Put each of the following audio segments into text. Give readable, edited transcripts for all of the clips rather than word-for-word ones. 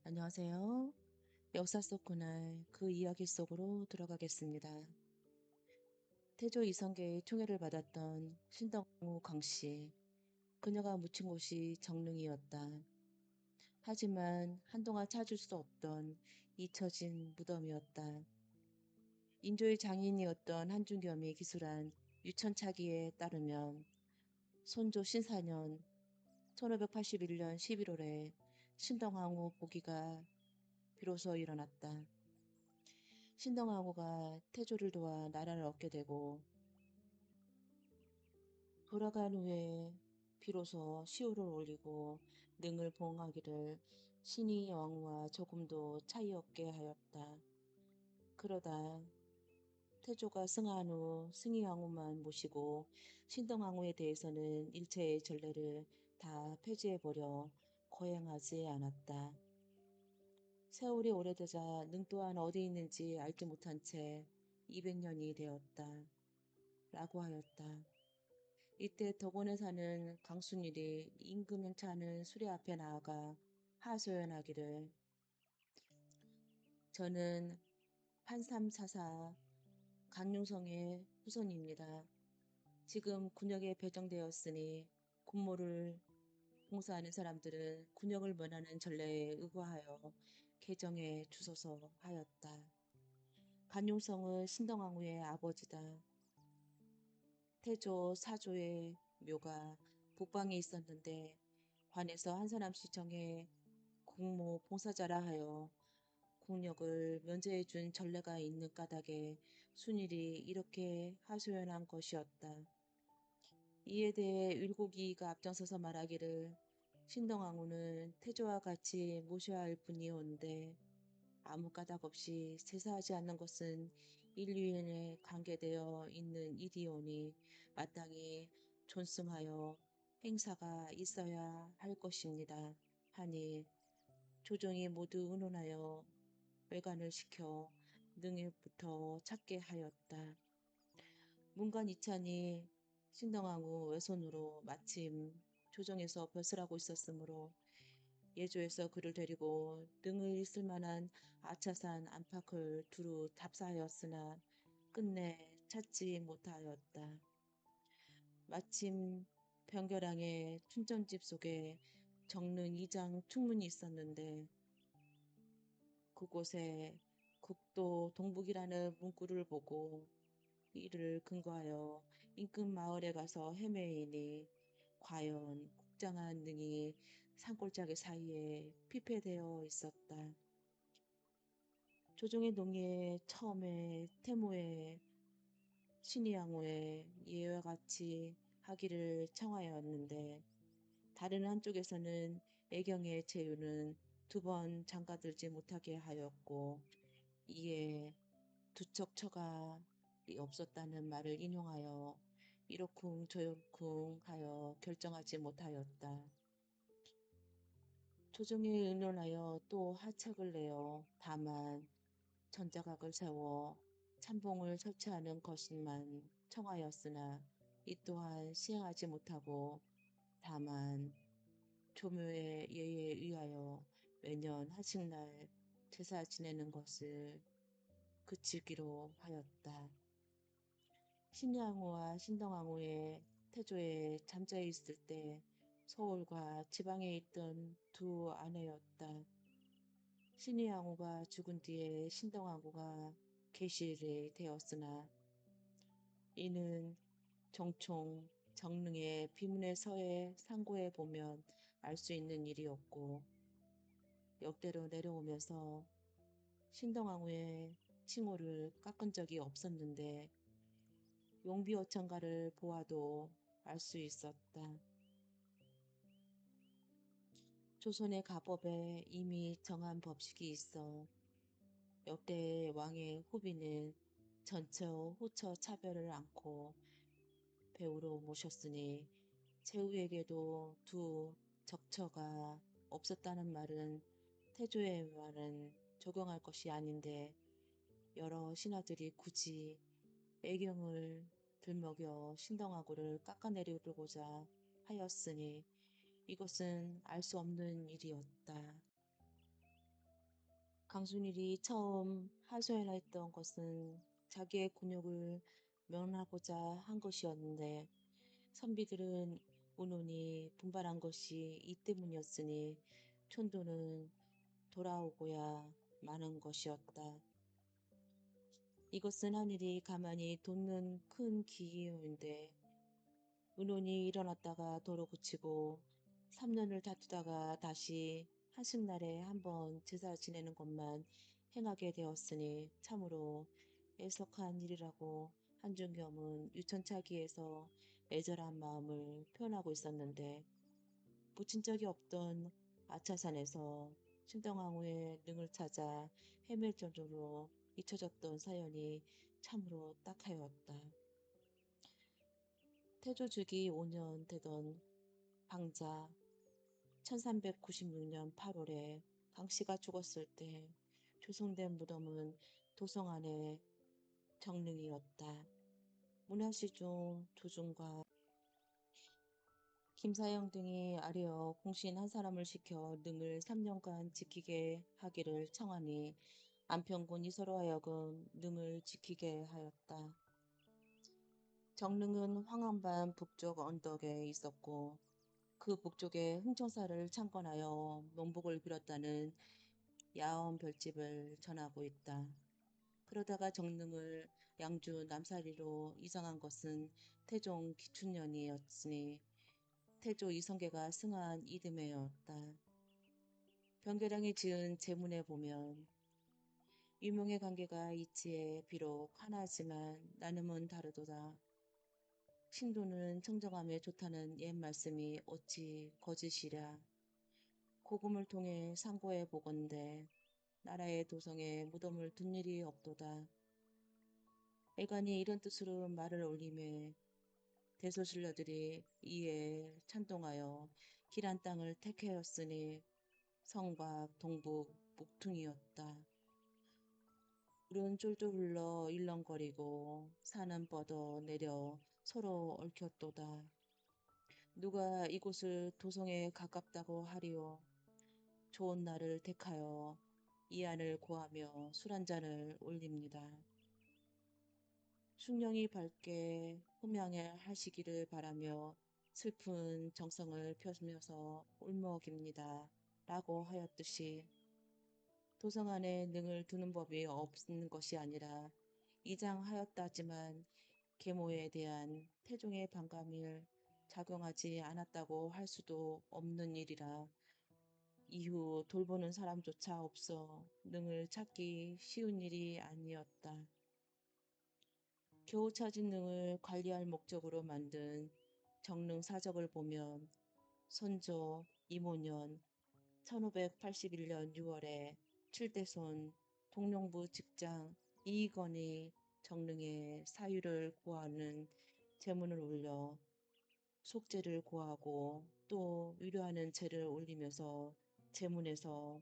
안녕하세요. 역사 속 그날 그 이야기 속으로 들어가겠습니다. 태조 이성계의 총애를 받았던 신덕후 강씨. 그녀가 묻힌 곳이 정릉이었다. 하지만 한동안 찾을 수 없던 잊혀진 무덤이었다. 인조의 장인이었던 한중겸이 기술한 유천차기에 따르면 손조 신사년 1581년 11월에 신덕왕후 보기가 비로소 일어났다. 신덕왕후가 태조를 도와 나라를 얻게 되고 돌아간 후에 비로소 시호를 올리고 능을 보응하기를 신이 왕후와 조금도 차이 없게 하였다. 그러다 태조가 승하한 후 승희왕후만 모시고 신덕왕후에 대해서는 일체의 전례를 다 폐지해버려 거행하지 않았다. 세월이 오래되자 능 또한 어디 있는지 알지 못한 채 200년이 되었다. 라고 하였다. 이때 덕원에 사는 강순일이 임금을 차는 수레 앞에 나아가 하소연하기를 저는 판삼사사 강룡성의 후손입니다. 지금 군역에 배정되었으니 군모를 봉사하는 사람들은 군역을 면하는 전례에 의거하여 개정해 주소서 하였다. 간룡성은 신덕왕후의 아버지다. 태조 사조의 묘가 북방에 있었는데 관에서 한 사람씩 정해 공모 봉사자라 하여 국력을 면제해 준 전례가 있는 까닭에 순일이 이렇게 하소연한 것이었다. 이에 대해 율곡이가 앞장서서 말하기를 신덕왕후는 태조와 같이 모셔야 할 분이온데 아무 까닭 없이 제사하지 않는 것은 인류인에 관계되어 있는 일이오니 마땅히 존승하여 행사가 있어야 할 것입니다. 하니 조정이 모두 의논하여 외관을 시켜 능일부터 찾게 하였다. 문관 이찬이 신덕왕후 외손으로 마침 조정에서 벼슬하고 있었으므로 예조에서 그를 데리고 능을 있을 만한 아차산 안팎을 두루 답사하였으나 끝내 찾지 못하였다. 마침 병결항의 춘전집 속에 정릉 이장 충문이 있었는데 그곳에 국도 동북이라는 문구를 보고 이를 근거하여 인근 마을에 가서 헤매이니 과연 국장한 능이 산골짜기 사이에 피폐되어 있었다. 조정의 동의에 처음에 태모의 신의양호의 예와 같이 하기를 청하였는데 다른 한쪽에서는 애경의 제유는 두 번 장가들지 못하게 하였고 이에 두척처가 없었다는 말을 인용하여 이러쿵 저러쿵 하여 결정하지 못하였다. 조정에 의논하여 또 하책을 내어 다만 전자각을 세워 참봉을 설치하는 것만 청하였으나 이 또한 시행하지 못하고 다만 조묘의 예에 의하여 매년 하식날 제사 지내는 것을 그치기로 하였다. 신양호와 신덕왕후의 태조에 잠자에 있을 때 서울과 지방에 있던 두 아내였다. 신의왕후가 죽은 뒤에 신덕왕후가 계실이 되었으나 이는 정총 정릉의 비문의 서해 상고에 보면 알 수 있는 일이었고 역대로 내려오면서 신덕왕후의 칭호를 깎은 적이 없었는데 용비어천가를 보아도 알 수 있었다. 조선의 가법에 이미 정한 법식이 있어 역대 왕의 후비는 전처 후처 차별을 않고 배우로 모셨으니 최후에게도 두 적처가 없었다는 말은 태조의 말은 적용할 것이 아닌데 여러 신하들이 굳이 애경을 들먹여 신덕왕후를 깎아내리고자 하였으니 이것은 알 수 없는 일이었다. 강순일이 처음 하소연했던 것은 자기의 곤욕을 면하고자 한 것이었는데 선비들은 운운이 분발한 것이 이 때문이었으니 촌도는 돌아오고야 마는 것이었다. 이것은 하늘이 가만히 돋는 큰 기이인데 은혼이 일어났다가 도로 그치고 3년을 다투다가 다시 한식날에 한번 제사 지내는 것만 행하게 되었으니 참으로 애석한 일이라고 한중겸은 유천차기에서 애절한 마음을 표현하고 있었는데 묻힌 적이 없던 아차산에서 신당왕후의 능을 찾아 헤맬 정도로 잊혀졌던 사연이 참으로 딱하였다. 태조주기 5년 되던 방자 1396년 8월에 강씨가 죽었을 때 조성된 무덤은 도성 안의 정릉이었다. 문화시 중 조중과 김사영 등이 아뢰어 공신 한 사람을 시켜 능을 3년간 지키게 하기를 청하니 안평군 이서로 하여금 능을 지키게 하였다. 정릉은 황암반 북쪽 언덕에 있었고 그 북쪽에 흥청사를 창건하여 농복을 빌었다는 야엄 별집을 전하고 있다. 그러다가 정릉을 양주 남사리로 이장한 것은 태종 기춘년이었으니 태조 이성계가 승한 이듬해였다. 변계량이 지은 제문에 보면 유명의 관계가 있지에 비록 하나지만 나눔은 다르도다. 신도는 청정함에 좋다는 옛 말씀이 어찌 거짓이랴. 고금을 통해 상고해 보건대 나라의 도성에 무덤을 둔 일이 없도다. 애간이 이런 뜻으로 말을 올림에 대소신료들이 이에 찬동하여 길한 땅을 택하였으니 성곽, 동북, 목퉁이었다. 물은 쫄쫄 흘러 일렁거리고 산은 뻗어 내려 서로 얽혔도다. 누가 이곳을 도성에 가깝다고 하리오. 좋은 날을 택하여 이안을 고하며 술 한 잔을 올립니다. 숭령이 밝게 흠양해 하시기를 바라며 슬픈 정성을 펴면서 울먹입니다. 라고 하였듯이 도성 안에 능을 두는 법이 없는 것이 아니라 이장하였다지만 계모에 대한 태종의 반감을 작용하지 않았다고 할 수도 없는 일이라 이후 돌보는 사람조차 없어 능을 찾기 쉬운 일이 아니었다. 겨우 찾은 능을 관리할 목적으로 만든 정릉 사적을 보면 선조 이모년 1581년 6월에 칠대손 동령부 직장 이익원이 정릉에 사유를 구하는 제문을 올려 속죄를 구하고 또 위로하는 제를 올리면서 제문에서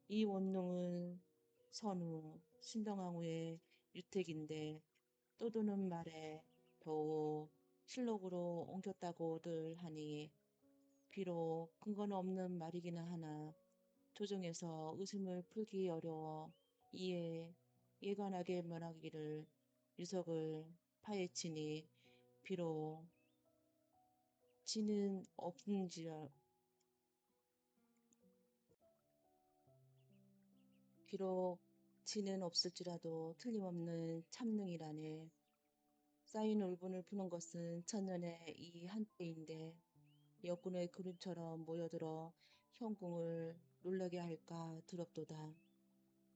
이 원룸은 선후 신당왕후의 유택인데 떠도는 말에 더욱 실록으로 옮겼다고들 하니 비록 근거는 없는 말이기는 하나 조정에서 의심을 풀기 어려워 이에 예관하게 말하기를 유석을 파헤치니 비록 지는 없는지라 비록 지는 없을지라도 틀림없는 참능이라네. 쌓인 울분을 푸는 것은 천년의 이 한때인데 여군의 그림처럼 모여들어 형궁을 놀라게 할까 두렵도다.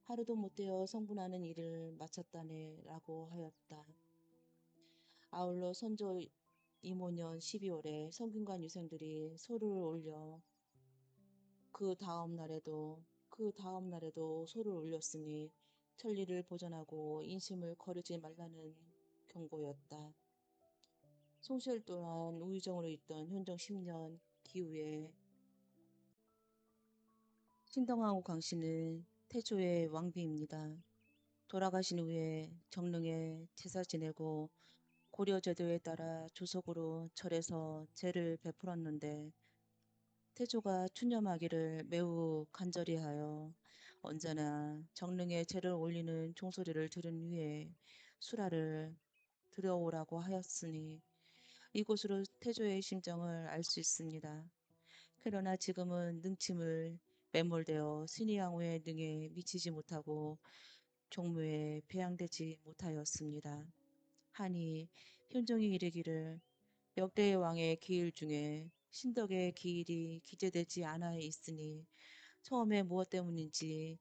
하루도 못되어 성분하는 일을 마쳤다네 라고 하였다. 아울러 선조 이모년 12월에 성균관 유생들이 소를 올려 그 다음 날에도 소를 올렸으니 천리를 보전하고 인심을 거르지 말라는 경고였다. 송시열 또한 우의정으로 있던 현종 10년 기후에 신덕왕후 강씨는 태조의 왕비입니다. 돌아가신 후에 정릉에 제사 지내고 고려 제도에 따라 조석으로 절에서 제를 베풀었는데 태조가 추념하기를 매우 간절히 하여 언제나 정릉에 재를 올리는 종소리를 들은 후에 수라를 들여오라고 하였으니 이곳으로 태조의 심정을 알 수 있습니다. 그러나 지금은 능침을 매몰되어 신의왕후의 능에 미치지 못하고 종묘에 배양되지 못하였습니다. 하니 현종이 이르기를 역대의 왕의 기일 중에 신덕의 기일이 기재되지 않아 있으니 처음에 무엇 때문인지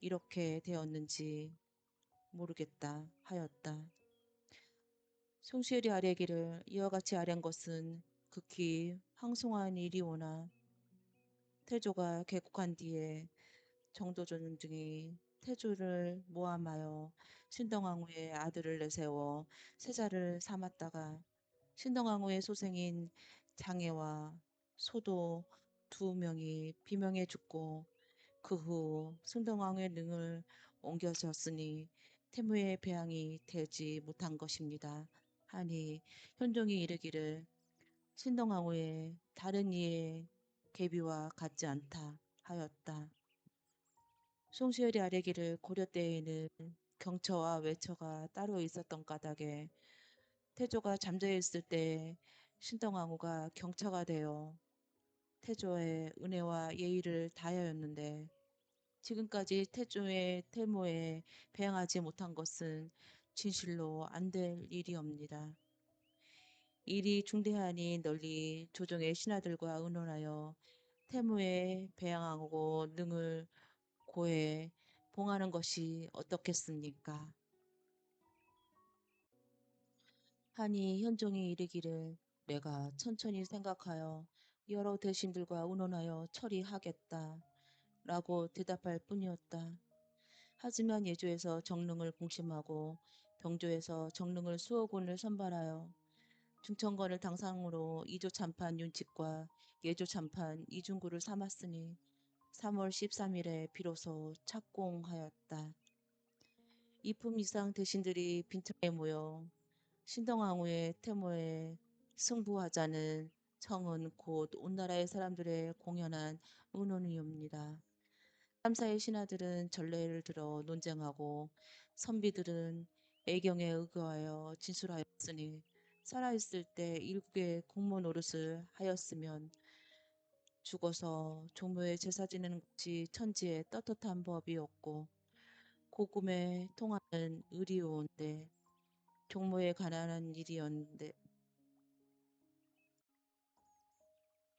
이렇게 되었는지 모르겠다 하였다. 송시엘이 아뢰기를 이와 같이 아뢰는 것은 극히 황송한 일이오나 태조가 개국한 뒤에 정도전 등이 태조를 모함하여 신덕왕후의 아들을 내세워 세자를 삼았다가 신덕왕후의 소생인 장애와 소도 두 명이 비명에 죽고 그 후 승덕왕후의 능을 옮겨졌으니 태무의 배양이 되지 못한 것입니다. 하니 현종이 이르기를 신덕왕후의 다른 이의 계비와 같지 않다 하였다. 송시열이 아뢰기를 고려 때에는 경처와 외처가 따로 있었던 까닭에 태조가 잠자어 있을 때 신덕왕후가 경처가 되어 태조의 은혜와 예의를 다하였는데 지금까지 태조의 태모에 배양하지 못한 것은 진실로 안 될 일이옵니다. 일이 중대하니 널리 조정의 신하들과 의논하여 태무에 배양하고 능을 고해 봉하는 것이 어떻겠습니까? 하니 현종이 이르기를 내가 천천히 생각하여 여러 대신들과 의논하여 처리하겠다 라고 대답할 뿐이었다. 하지만 예조에서 정릉을 공심하고 병조에서 정릉을 수호군을 선발하여 중천권을 당상으로 이조 참판 윤칙과 예조 참판 이중구를 삼았으니 3월 13일에 비로소 착공하였다. 이품 이상 대신들이 빈청에 모여 신덕왕후의 태모에 승부하자는 청은 곧 온 나라의 사람들의 공연한 의논이옵니다. 3사의 신하들은 전례를 들어 논쟁하고 선비들은 애경에 의거하여 진술하였으니 살아있을 때 일국의 공무 노릇을 하였으면 죽어서 종묘에 제사 지내는 것이 천지의 떳떳한 법이었고 고금에 통하는 의리요인데 종묘에 관한 일이었는데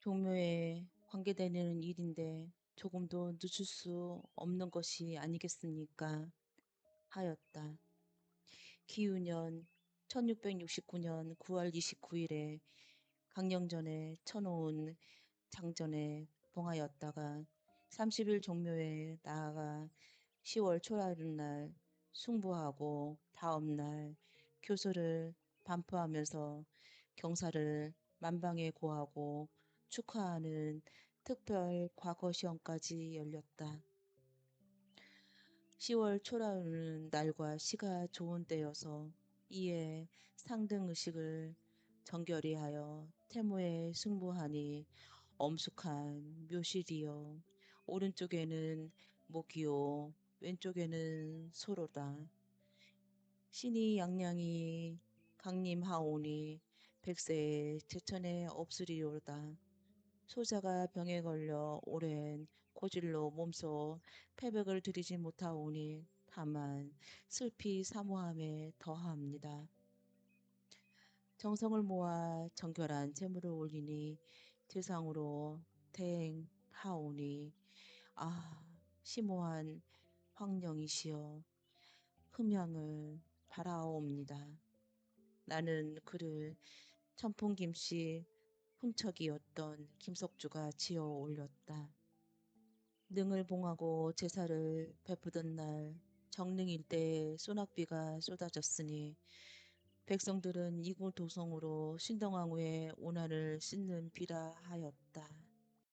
종묘에 관계되는 일인데 조금도 늦출 수 없는 것이 아니겠습니까? 하였다. 기유년 1669년 9월 29일에 강령전에 쳐놓은 장전에 봉하였다가 30일 종묘에 나아가 10월 초하룻날 숭부하고 다음날 교서를 반포하면서 경사를 만방에 고하고 축하하는 특별 과거시험까지 열렸다. 10월 초라는 날과 시가 좋은 때여서 이에 상등의식을 정결히 하여 태모에 승부하니 엄숙한 묘실이요 오른쪽에는 목이요 왼쪽에는 소로다. 신이 양양이 강림하오니 백세에 제천에 없으리로다. 소자가 병에 걸려 오랜 고질로 몸소 패백을 들이지 못하오니 다만 슬피 사모함에 더하옵니다. 정성을 모아 정결한 재물을 올리니 대상으로 대행하오니 심오한 황령이시여 흠양을 바라옵니다. 나는 그를 천풍김씨 훈척이었던 김석주가 지어 올렸다. 능을 봉하고 제사를 베푸던 날 정릉 일대에 소낙비가 쏟아졌으니 백성들은 이곳 도성으로 신덕왕후의 오난을 씻는 비라 하였다.